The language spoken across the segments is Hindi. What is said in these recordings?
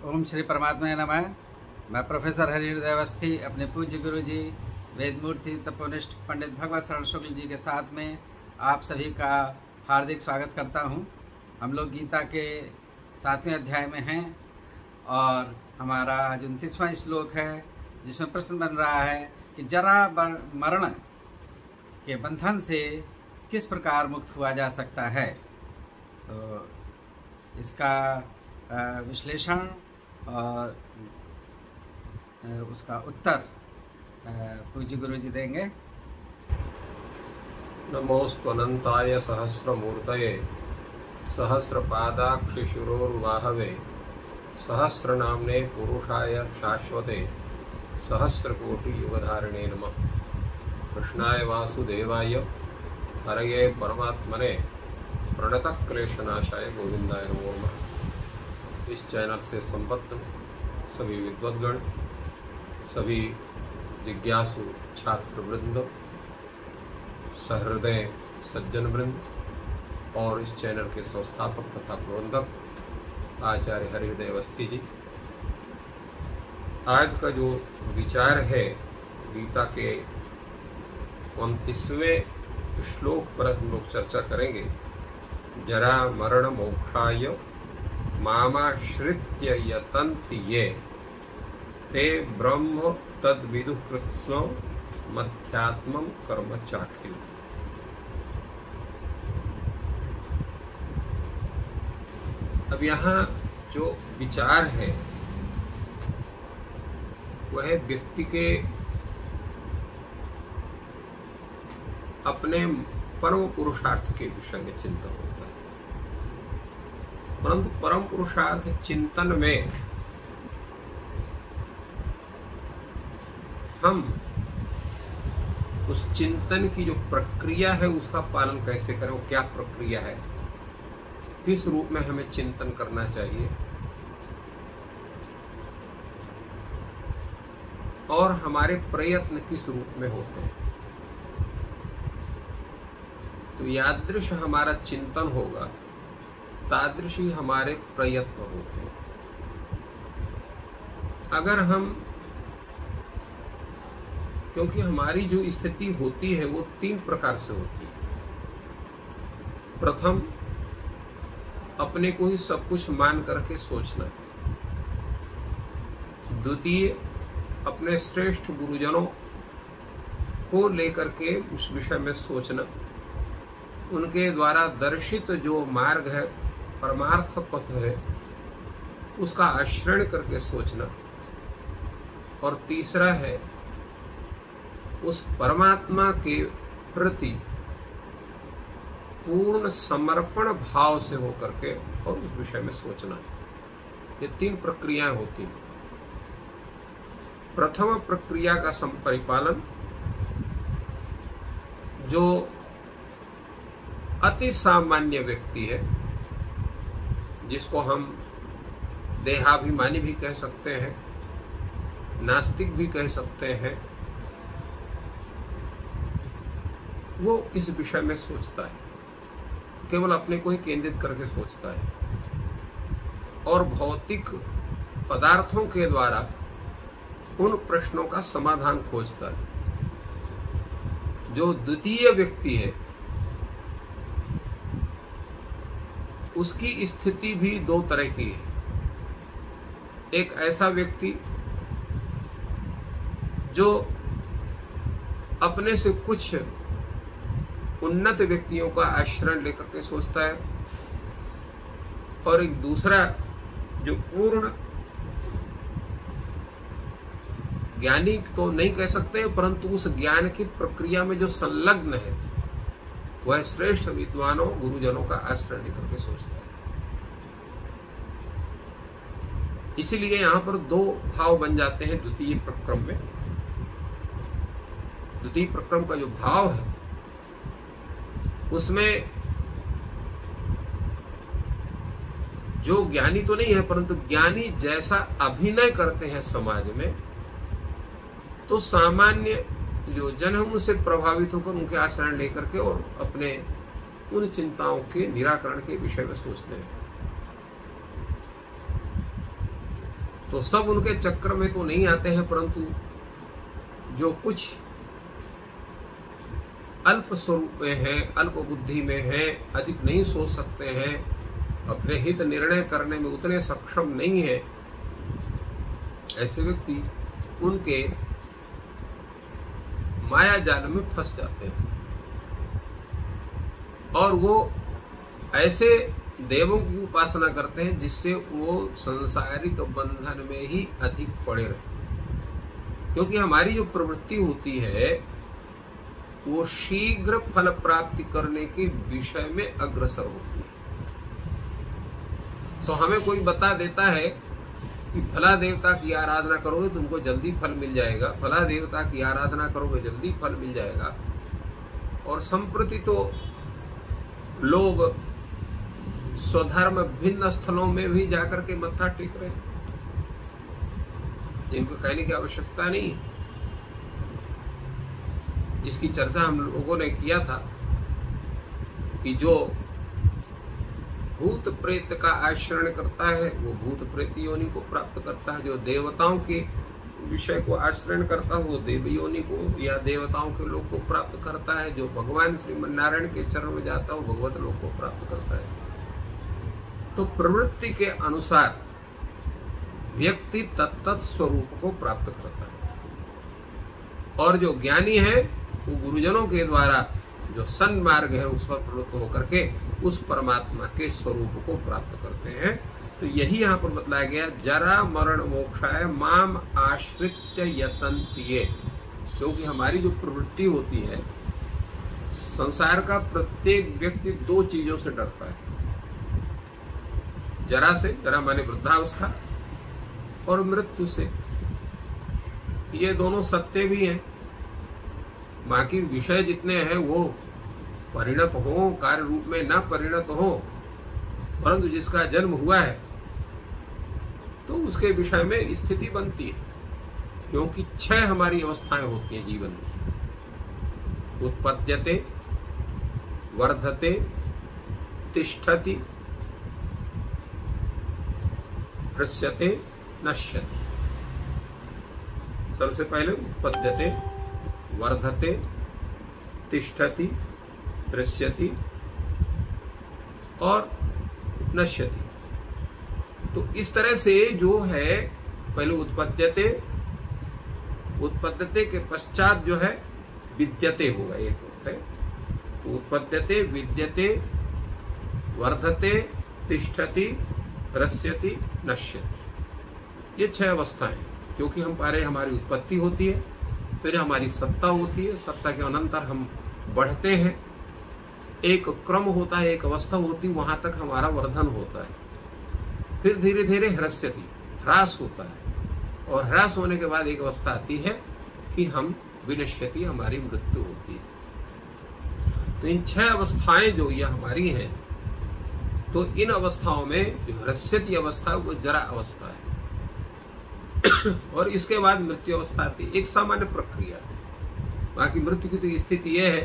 ओम श्री परमात्मा नमः। मैं प्रोफेसर हरिहृदय अवस्थी अपने पूज्य गुरु जी वेदमूर्ति तपोनिष्ठ पंडित भगवत शरण शुक्ल जी के साथ में आप सभी का हार्दिक स्वागत करता हूं। हम लोग गीता के 7वें अध्याय में हैं और हमारा आज 29वां श्लोक है, जिसमें प्रश्न बन रहा है कि जरा मरण के बंधन से किस प्रकार मुक्त हुआ जा सकता है। तो इसका विश्लेषण और उसका उत्तर पूज्य गुरु जी देंगे। नमोस्तनंताय सहस्रमूर्तये सहस्रपादाक्षिशिरोर्वाहवे सहस्रनाम्ने पुरुषाय शाश्वते सहस्रकोटियुगधारिणे नमः। कृष्णाय वासुदेवाय हरये परमात्मने प्रणतक्लेशनाशाय गोविंदाय नमो नमः। इस चैनल से संबद्ध सभी विद्वद्गण, सभी जिज्ञासु छात्र वृंद, सहृदय सज्जन वृंद और इस चैनल के संस्थापक तथा प्रबंधक आचार्य हरिहृदय अवस्थी जी, आज का जो विचार है गीता के 29वें श्लोक पर हम लोग चर्चा करेंगे। जरा मरण मोक्षाय मामाश्रित्य यतन्ति ये ते ब्रह्म तद्विदुः कृत्स्नो मध्यात्मं कर्म चाखिल। अब यहाँ जो विचार है वह व्यक्ति के अपने परम पुरुषार्थ के विषय में चिंतन होता है, परंतु परम पुरुषार्थ चिंतन में हम उस चिंतन की जो प्रक्रिया है उसका पालन कैसे करें, वो क्या प्रक्रिया है, किस रूप में हमें चिंतन करना चाहिए और हमारे प्रयत्न किस रूप में होते हैं। तो यादृश हमारा चिंतन होगा तादृश ही हमारे प्रयत्न होते हैं। अगर हम, क्योंकि हमारी जो स्थिति होती है वो 3 प्रकार से होती है। प्रथम, अपने को ही सब कुछ मान करके सोचना। द्वितीय, अपने श्रेष्ठ गुरुजनों को लेकर के उस विषय में सोचना, उनके द्वारा दर्शित जो मार्ग है, परमार्थ पथ है, उसका आश्रय करके सोचना। और तीसरा है उस परमात्मा के प्रति पूर्ण समर्पण भाव से होकर के और उस विषय में सोचना। ये 3 प्रक्रियाएं होती हैं। प्रथम प्रक्रिया का संपरिपालन जो अति सामान्य व्यक्ति है, जिसको हम देहाभिमानी भी कह सकते हैं, नास्तिक भी कह सकते हैं, वो इस विषय में सोचता है, केवल अपने को ही केंद्रित करके सोचता है और भौतिक पदार्थों के द्वारा उन प्रश्नों का समाधान खोजता है। जो द्वितीय व्यक्ति है उसकी स्थिति भी 2 तरह की है। एक ऐसा व्यक्ति जो अपने से कुछ उन्नत व्यक्तियों का आश्रय लेकर के सोचता है, और एक दूसरा जो पूर्ण ज्ञानी तो नहीं कह सकते, परंतु उस ज्ञान की प्रक्रिया में जो संलग्न है वह श्रेष्ठ विद्वानों गुरुजनों का आश्रय लेकर के सोचता है। इसीलिए यहाँ पर 2 भाव बन जाते हैं द्वितीय प्रक्रम में। द्वितीय प्रक्रम का जो भाव है उसमें जो ज्ञानी तो नहीं है, परंतु ज्ञानी जैसा अभिनय करते हैं समाज में, तो सामान्य जो जन हम उनसे प्रभावित होकर उनके आश्रय लेकर के और अपने उन चिंताओं के निराकरण के विषय में सोचते हैं। तो सब उनके चक्र में तो नहीं आते हैं, परंतु जो कुछ अल्प स्वरूप में है, अल्प बुद्धि में है, अधिक नहीं सोच सकते हैं, अपने हित निर्णय करने में उतने सक्षम नहीं है, ऐसे व्यक्ति उनके माया जाल में फंस जाते हैं और वो ऐसे देवों की उपासना करते हैं जिससे वो सांसारिक बंधन में ही अधिक पड़े रहे। क्योंकि हमारी जो प्रवृत्ति होती है वो शीघ्र फल प्राप्ति करने के विषय में अग्रसर होती है। तो हमें कोई बता देता है कि फला देवता की आराधना करोगे तुमको जल्दी फल मिल जाएगा, फला देवता की आराधना करोगे जल्दी फल मिल जाएगा, और संप्रति तो लोग स्वधर्म भिन्न स्थलों में भी जाकर के मत्था टेक रहे हैं, जिनको कहने की आवश्यकता नहीं है। जिसकी चर्चा हम लोगों ने किया था कि जो भूत प्रेत का आश्रय करता है वो भूत प्रेत योनि को प्राप्त करता है, जो देवताओं के विषय को आश्रय करता है वो देव योनि को या देवताओं के लोक को प्राप्त करता है, जो भगवान श्रीमन नारायण के चरण में जाता है वो भगवत लोक को प्राप्त करता है। तो प्रवृत्ति के अनुसार व्यक्ति तत्त स्वरूप को प्राप्त करता है, और जो ज्ञानी है वो गुरुजनों के द्वारा जो सन्मार्ग है उस पर प्रवृत्त होकर के उस परमात्मा के स्वरूप को प्राप्त करते हैं। तो यही यहाँ पर बतलाया गया, जरा मरण मोक्षाय माम आश्रित्य यतन्ति। क्योंकि हमारी जो प्रवृत्ति होती है, संसार का प्रत्येक व्यक्ति दो चीजों से डरता है, जरा से, जरा माने वृद्धावस्था, और मृत्यु से। ये दोनों सत्य भी हैं। बाकी विषय जितने हैं वो परिणत हो, कार्य रूप में ना परिणत हो, परंतु जिसका जन्म हुआ है तो उसके विषय में स्थिति बनती है। क्योंकि 6 हमारी अवस्थाएं होती हैं जीवन की: उत्पद्यते, वर्धते, तिष्ठति, ह्रस्यते, नश्यति। सबसे पहले उत्पद्यते, वर्धते, तिष्ठति, ह्रस्यति और नश्यति। तो इस तरह से जो है, पहले उत्पद्यते, उत्पद्यते के पश्चात जो है विद्यते होगा, एक होता है। तो उत्पद्यते, विद्यते, वर्धते, तिष्ठति, ह्रस्यति, नश्यति। ये 6 अवस्थाएं। क्योंकि हम पहले हमारी उत्पत्ति होती है, फिर हमारी सत्ता होती है, सत्ता के अनंतर हम बढ़ते हैं, एक क्रम होता है, एक अवस्था होती है, वहां तक हमारा वर्धन होता है। फिर धीरे धीरे ह्रस्यति, ह्रास होता है, और ह्रास होने के बाद एक अवस्था आती है कि हम विनश्यति, हमारी मृत्यु होती है। तो इन 6 अवस्थाएं जो ये हमारी हैं, तो इन अवस्थाओं में जो ह्रस्यति अवस्था वो जरा अवस्था है, और इसके बाद मृत्यु अवस्था आती है। एक सामान्य प्रक्रिया। बाकी मृत्यु की तो स्थिति यह है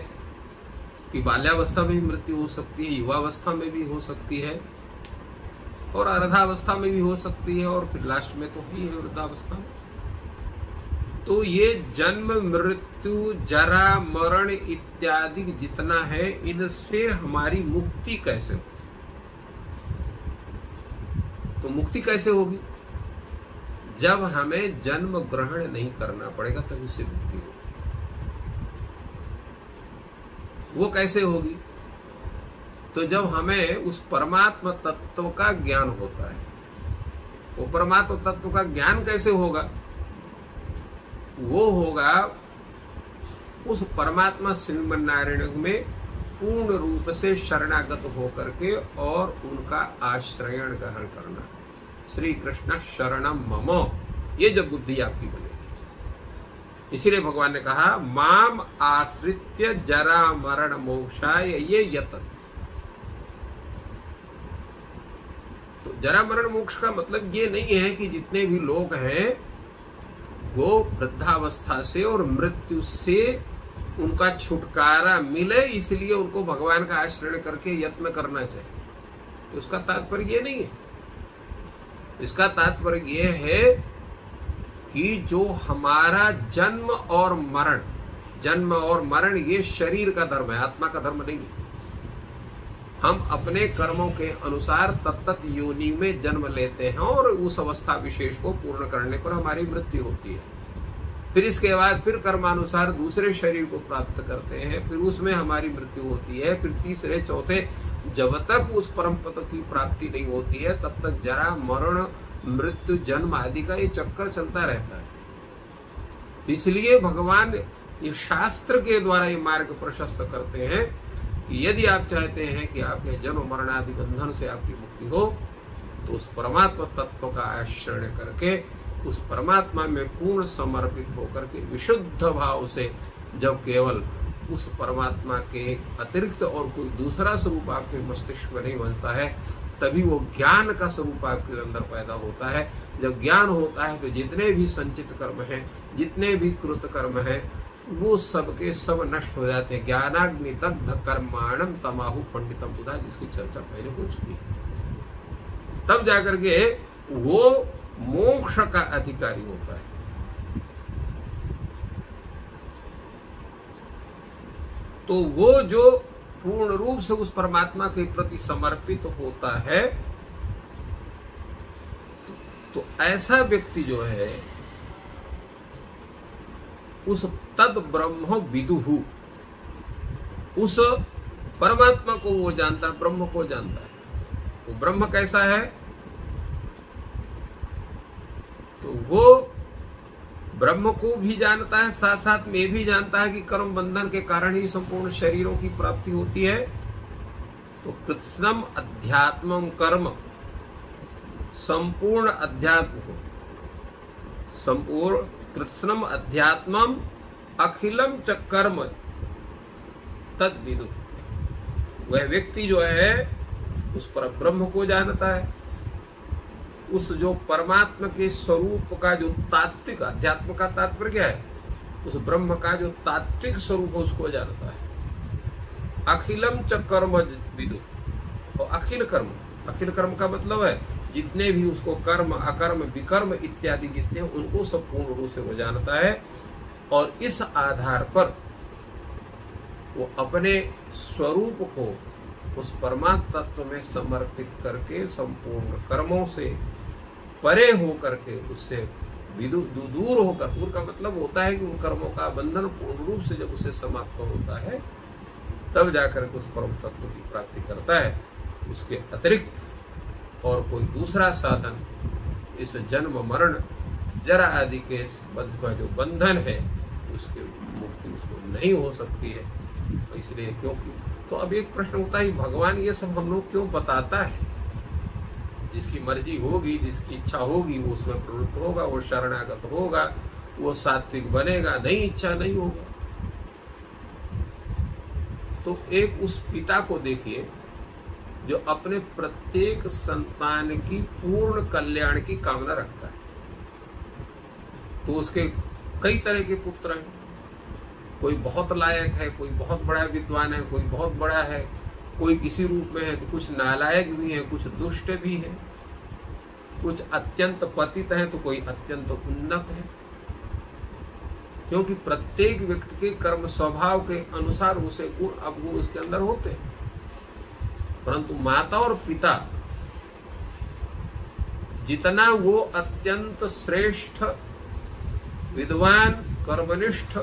कि बाल्यावस्था में भी मृत्यु हो सकती है, युवावस्था में भी हो सकती है, और अर्धावस्था में भी हो सकती है, और फिर लास्ट में तो ही है वृद्धावस्था में। तो ये जन्म, मृत्यु, जरा, मरण इत्यादि जितना है, इनसे हमारी मुक्ति कैसे हो? तो मुक्ति कैसे होगी? जब हमें जन्म ग्रहण नहीं करना पड़ेगा तब उससे मुक्ति होगी। वो कैसे होगी? तो जब हमें उस परमात्मा तत्व का ज्ञान होता है। वो परमात्मा तत्व का ज्ञान कैसे होगा? वो होगा उस परमात्मा श्रीमन नारायण में पूर्ण रूप से शरणागत होकर के और उनका आश्रयण ग्रहण करना। श्री कृष्ण शरणम मम, ये जब बुद्धि आपकी बनेगी। इसीलिए भगवान ने कहा माम आश्रित्य जरा मरण मोक्षाय ये यतन। तो जरा मरण मोक्ष का मतलब ये नहीं है कि जितने भी लोग हैं वो वृद्धावस्था से और मृत्यु से उनका छुटकारा मिले इसलिए उनको भगवान का आश्रय करके यत्न करना चाहिए। तो उसका तात्पर्य ये नहीं है। इसका तात्पर्य ये है कि जो हमारा जन्म और मरण ये शरीर का धर्म है, आत्मा का धर्म नहीं है। हम अपने कर्मों के अनुसार तत्त योनि में जन्म लेते हैं और उस अवस्था विशेष को पूर्ण करने पर हमारी मृत्यु होती है। फिर इसके बाद फिर कर्मानुसार दूसरे शरीर को प्राप्त करते हैं, फिर उसमें हमारी मृत्यु होती है। फिर तीसरे चौथे, जब तक उस परम पद की प्राप्ति नहीं होती है तब तक जरा मरण मृत्यु जन्म आदि का ये चक्कर चलता रहता है। इसलिए भगवान ये शास्त्र के द्वारा ये मार्ग प्रशस्त करते हैं कि यदि आप चाहते हैं कि आपके जन्म मरण आदि बंधन से आपकी मुक्ति हो तो उस परमात्मा तत्व का आश्रय करके उस परमात्मा में पूर्ण समर्पित होकर के विशुद्ध भाव से जब केवल उस परमात्मा के अतिरिक्त और कोई दूसरा स्वरूप आपके मस्तिष्क में नहीं बनता है, तभी वो ज्ञान का स्वरूप आपके अंदर पैदा होता है। जब ज्ञान होता है तो जितने भी संचित कर्म हैं, जितने भी कृत कर्म हैं, वो सबके सब नष्ट हो जाते हैं। ज्ञानाग्नि दग्ध कर्माणम तमाहु पंडितम बुधा, जिसकी चर्चा पहले हो चुकी है। तब जाकर के वो मोक्ष का अधिकारी होता है। तो वो जो पूर्ण रूप से उस परमात्मा के प्रति समर्पित होता है, तो ऐसा व्यक्ति जो है उस तद ब्रह्म विदुहु, उस परमात्मा को वो जानता है, ब्रह्म को जानता है। वो ब्रह्म कैसा है? तो वो ब्रह्म को भी जानता है, साथ साथ में भी जानता है कि कर्म बंधन के कारण ही संपूर्ण शरीरों की प्राप्ति होती है। तो कृत्स्नम अध्यात्मम कर्म, संपूर्ण अध्यात्म को, संपूर्ण कृत्स्नम अध्यात्मम अखिलम च कर्म तद विदु, वह व्यक्ति जो है उस पर ब्रह्म को जानता है, उस जो परमात्मा के स्वरूप का जो तात्विक, अध्यात्म का तात्पर्य क्या है? उस ब्रह्म का जो तात्विक स्वरूप है उसको जानता है। अखिलम च कर्म विदु, और अखिल कर्म का मतलब है जितने भी उसको कर्म अकर्म विकर्म इत्यादि जितने हैं उनको सब पूर्ण रूप से वो जानता है। और इस आधार पर वो अपने स्वरूप को उस परमात्मा तत्व में समर्पित करके संपूर्ण कर्मों से परे हो करके उससे दूर होकर, दूर का मतलब होता है कि उन कर्मों का बंधन पूर्ण रूप से जब उसे समाप्त होता है तब जाकर के उस परम तत्व की प्राप्ति करता है। उसके अतिरिक्त और कोई दूसरा साधन इस जन्म मरण जरा आदि के का जो बंधन है उसके मुक्ति उसको नहीं हो सकती है। इसलिए क्योंकि तो अब एक प्रश्न उठता है, भगवान ये सब हम लोग क्यों बताता है? जिसकी मर्जी होगी, जिसकी इच्छा होगी वो उसमें प्रवृत्त होगा, वो शरणागत होगा, वो सात्विक बनेगा, नहीं इच्छा नहीं होगा। तो एक उस पिता को देखिए जो अपने प्रत्येक संतान की पूर्ण कल्याण की कामना रखता है। तो उसके कई तरह के पुत्र हैं, कोई बहुत लायक है, कोई बहुत बड़ा विद्वान है, कोई बहुत बड़ा है, कोई किसी रूप में है, तो कुछ नालायक भी है, कुछ दुष्ट भी है, कुछ अत्यंत पतित है तो कोई अत्यंत उन्नत है। क्योंकि प्रत्येक व्यक्ति के कर्म स्वभाव के अनुसार उसे गुण अवगुण उसके अंदर होते हैं। परंतु माता और पिता जितना वो अत्यंत श्रेष्ठ विद्वान कर्मनिष्ठ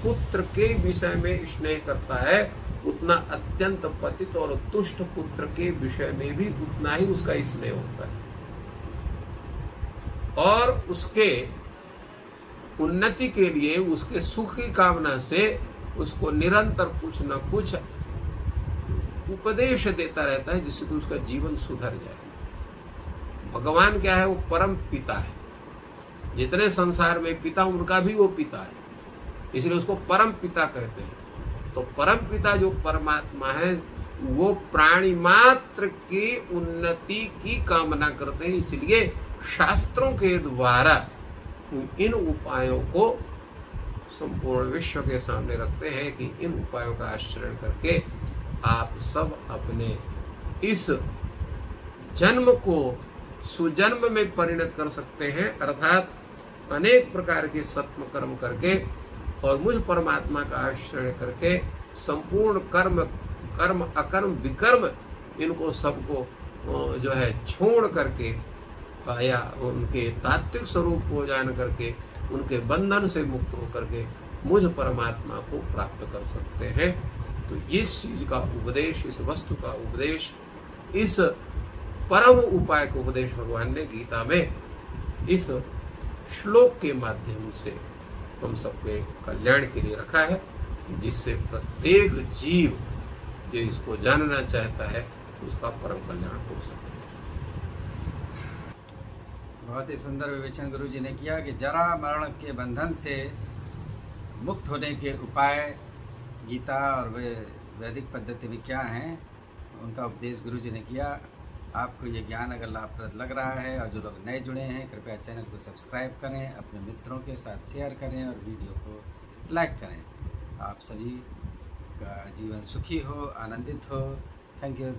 पुत्र के विषय में स्नेह करता है, उतना अत्यंत पतित और तुष्ट पुत्र के विषय में भी उतना ही उसका स्नेह होता है। और उसके उन्नति के लिए, उसके सुख की कामना से उसको निरंतर कुछ न कुछ उपदेश देता रहता है जिससे कि उसका जीवन सुधर जाए। भगवान क्या है? वो परम पिता है। जितने संसार में पिता उनका भी वो पिता है, इसलिए उसको परम पिता कहते हैं। तो परम पिता जो परमात्मा है वो प्राणी मात्र की उन्नति की कामना करते हैं। इसलिए शास्त्रों के द्वारा इन उपायों को संपूर्ण विश्व के सामने रखते हैं कि इन उपायों का आचरण करके आप सब अपने इस जन्म को सुजन्म में परिणत कर सकते हैं, अर्थात अनेक प्रकार के सत्म कर्म करके और मुझ परमात्मा का आश्रय करके संपूर्ण कर्म अकर्म विकर्म इनको सबको जो है छोड़ करके या उनके तात्विक स्वरूप को जान करके उनके बंधन से मुक्त होकर के मुझ परमात्मा को प्राप्त कर सकते हैं। तो इस चीज का उपदेश, इस वस्तु का उपदेश, इस परम उपाय का उपदेश भगवान ने गीता में इस श्लोक के माध्यम से हम सबके कल्याण के लिए रखा है, जिससे प्रत्येक जीव जो इसको जानना चाहता है उसका परम कल्याण हो सके। बहुत ही सुंदर विवेचन गुरु जी ने किया कि जरा मरण के बंधन से मुक्त होने के उपाय गीता और वे वैदिक पद्धति भी क्या हैं, उनका उपदेश गुरु जी ने किया। आपको ये ज्ञान अगर लाभप्रद लग रहा है और जो लोग नए जुड़े हैं कृपया चैनल को सब्सक्राइब करें, अपने मित्रों के साथ शेयर करें और वीडियो को लाइक करें। आप सभी का जीवन सुखी हो, आनंदित हो। Thank you.